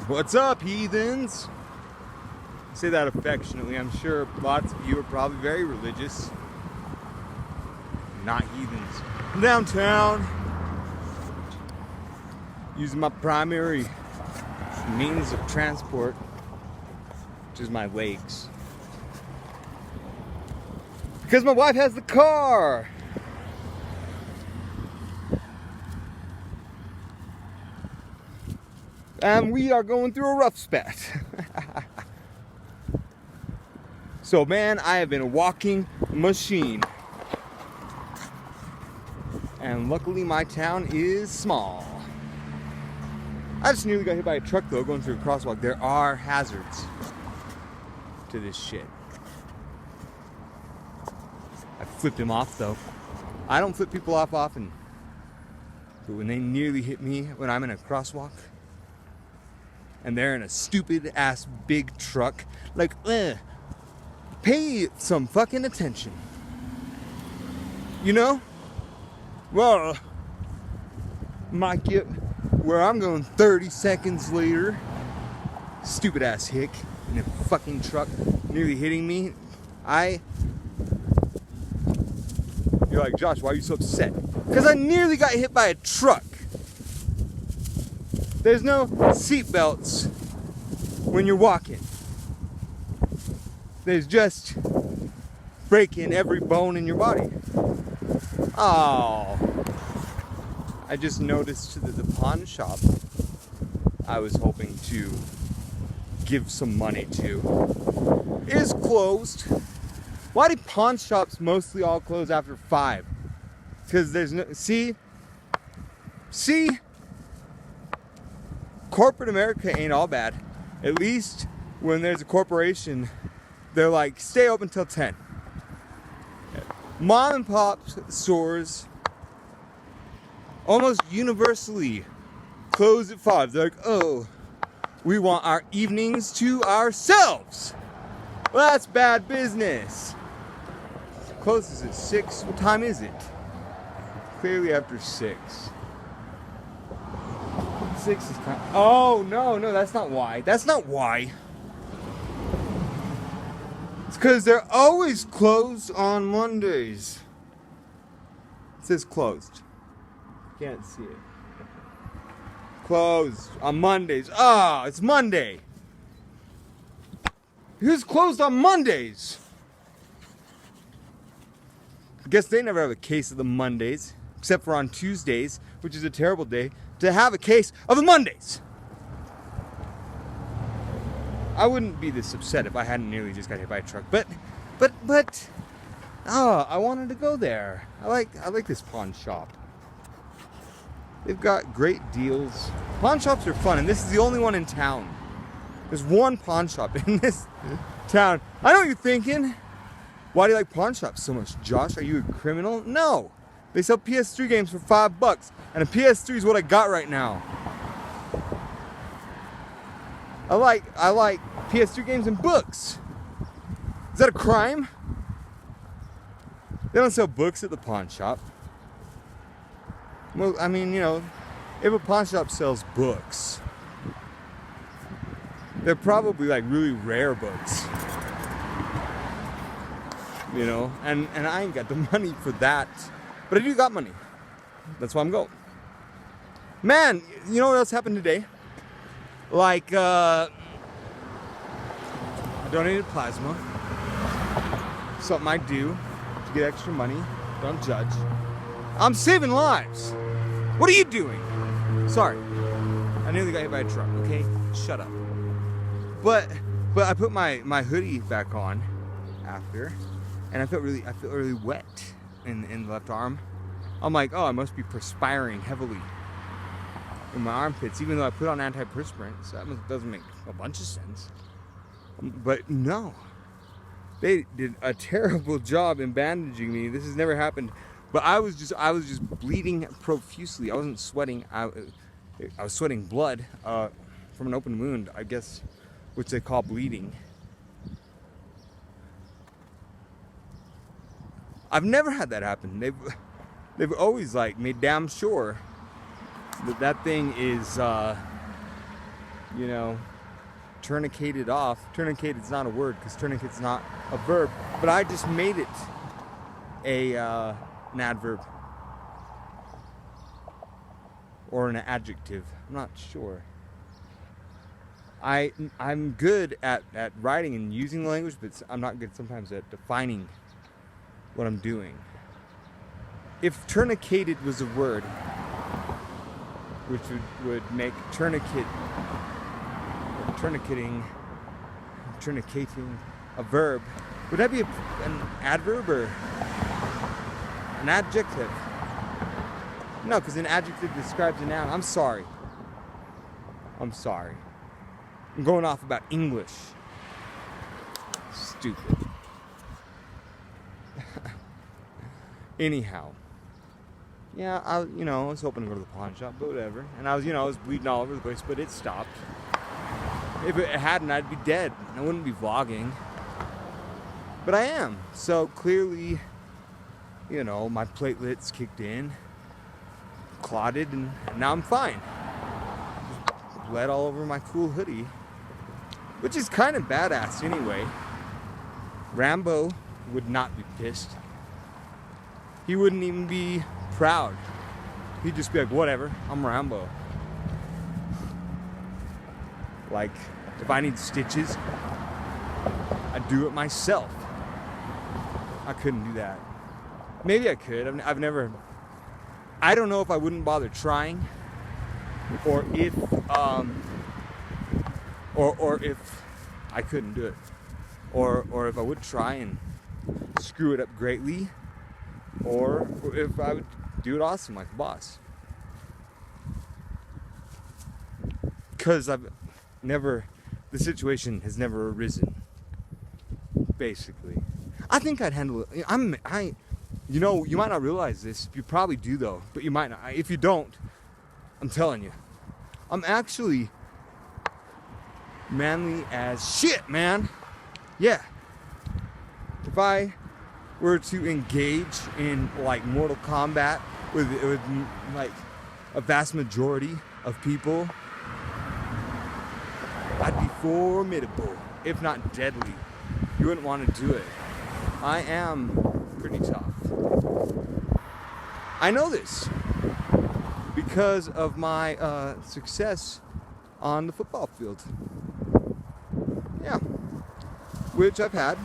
What's up, heathens? I say that affectionately. I'm sure lots of you are probably very religious. Not heathens. I'm downtown, using my primary means of transport, which is my legs. Because my wife has the car. And we are going through a rough spot. So man, I have been a walking machine. And luckily my town is small. I just nearly got hit by a truck though, going through a crosswalk. There are hazards to this shit. I flipped him off though. I don't flip people off often. But when they nearly hit me when I'm in a crosswalk, and they're in a stupid ass big truck, like, pay some fucking attention. You know? Well, might get where I'm going 30 seconds later. Stupid ass hick in a fucking truck nearly hitting me. You're like, Josh, why are you so upset? Because I nearly got hit by a truck. There's no seat belts when you're walking. There's just breaking every bone in your body. Oh, I just noticed that the pawn shop I was hoping to give some money to is closed. Why do pawn shops mostly all close after 5? Because there's no, see, corporate America ain't all bad. At least when there's a corporation, they're like, stay open till 10. Mom and pop stores almost universally close at 5. They're like, oh, we want our evenings to ourselves. Well, that's bad business. Closes at 6. What time is it? Clearly after 6. 6 is kind of, oh, no, that's not why. That's not why. It's because they're always closed on Mondays. It says closed. Can't see it. Closed on Mondays. Ah, it's Monday. Who's closed on Mondays? I guess they never have a case of the Mondays, except for on Tuesdays, which is a terrible day to have a case of the Mondays. I wouldn't be this upset if I hadn't nearly just got hit by a truck, but I wanted to go there. I like this pawn shop. They've got great deals. Pawn shops are fun, and this is the only one in town. There's one pawn shop in this town. I know what you're thinking. Why do you like pawn shops so much, Josh? Are you a criminal? No. They sell PS3 games for $5, and a PS3 is what I got right now. I like PS3 games and books. Is that a crime? They don't sell books at the pawn shop. Well, I mean, you know, if a pawn shop sells books, they're probably like really rare books. You know, and I ain't got the money for that. But I do got money. That's why I'm going. Man, you know what else happened today? Like, I donated plasma. Something I do to get extra money. Don't judge. I'm saving lives. What are you doing? Sorry. I nearly got hit by a truck, okay? Shut up. But I put my hoodie back on after, and I felt really wet in the left arm. I'm like, oh, I must be perspiring heavily in my armpits, even though I put on antiperspirant, so that doesn't make a bunch of sense. But no, they did a terrible job in bandaging me. This has never happened. But I was just bleeding profusely. I wasn't sweating. I was sweating blood from an open wound, I guess, which they call bleeding. I've never had that happen. They've always like made damn sure that thing is you know, tourniqueted off. Tourniqueted's not a word because tourniquet's not a verb, but I just made it an adverb or an adjective. I'm not sure. I'm good at writing and using the language, but I'm not good sometimes at defining what I'm doing. If tourniqueted was a word, which would make tourniqueting a verb, would that be an adverb or an adjective? No, because an adjective describes a noun. I'm sorry. I'm going off about English. Stupid. Anyhow. Yeah, I was hoping to go to the pawn shop, but whatever. And I was bleeding all over the place, but it stopped. If it hadn't, I'd be dead. I wouldn't be vlogging. But I am. So clearly, my platelets kicked in, clotted, and now I'm fine. Bled all over my cool hoodie, which is kind of badass anyway. Rambo would not be pissed. He wouldn't even be proud. He'd just be like, whatever, I'm Rambo. Like, if I need stitches, I'd do it myself. I couldn't do that. Maybe I could. I've never. I don't know if I wouldn't bother trying, or if I couldn't do it, or if I would try and screw it up greatly, or if I would do it awesome like the boss. Because the situation has never arisen. Basically, I think I'd handle it. You might not realize this. You probably do though, but you might not. If you don't, I'm telling you, I'm actually manly as shit, man. Yeah. If I were to engage in like Mortal Kombat with like a vast majority of people, I'd be formidable, if not deadly. You wouldn't want to do it. I am pretty tough. I know this because of my success on the football field. Yeah, which I've had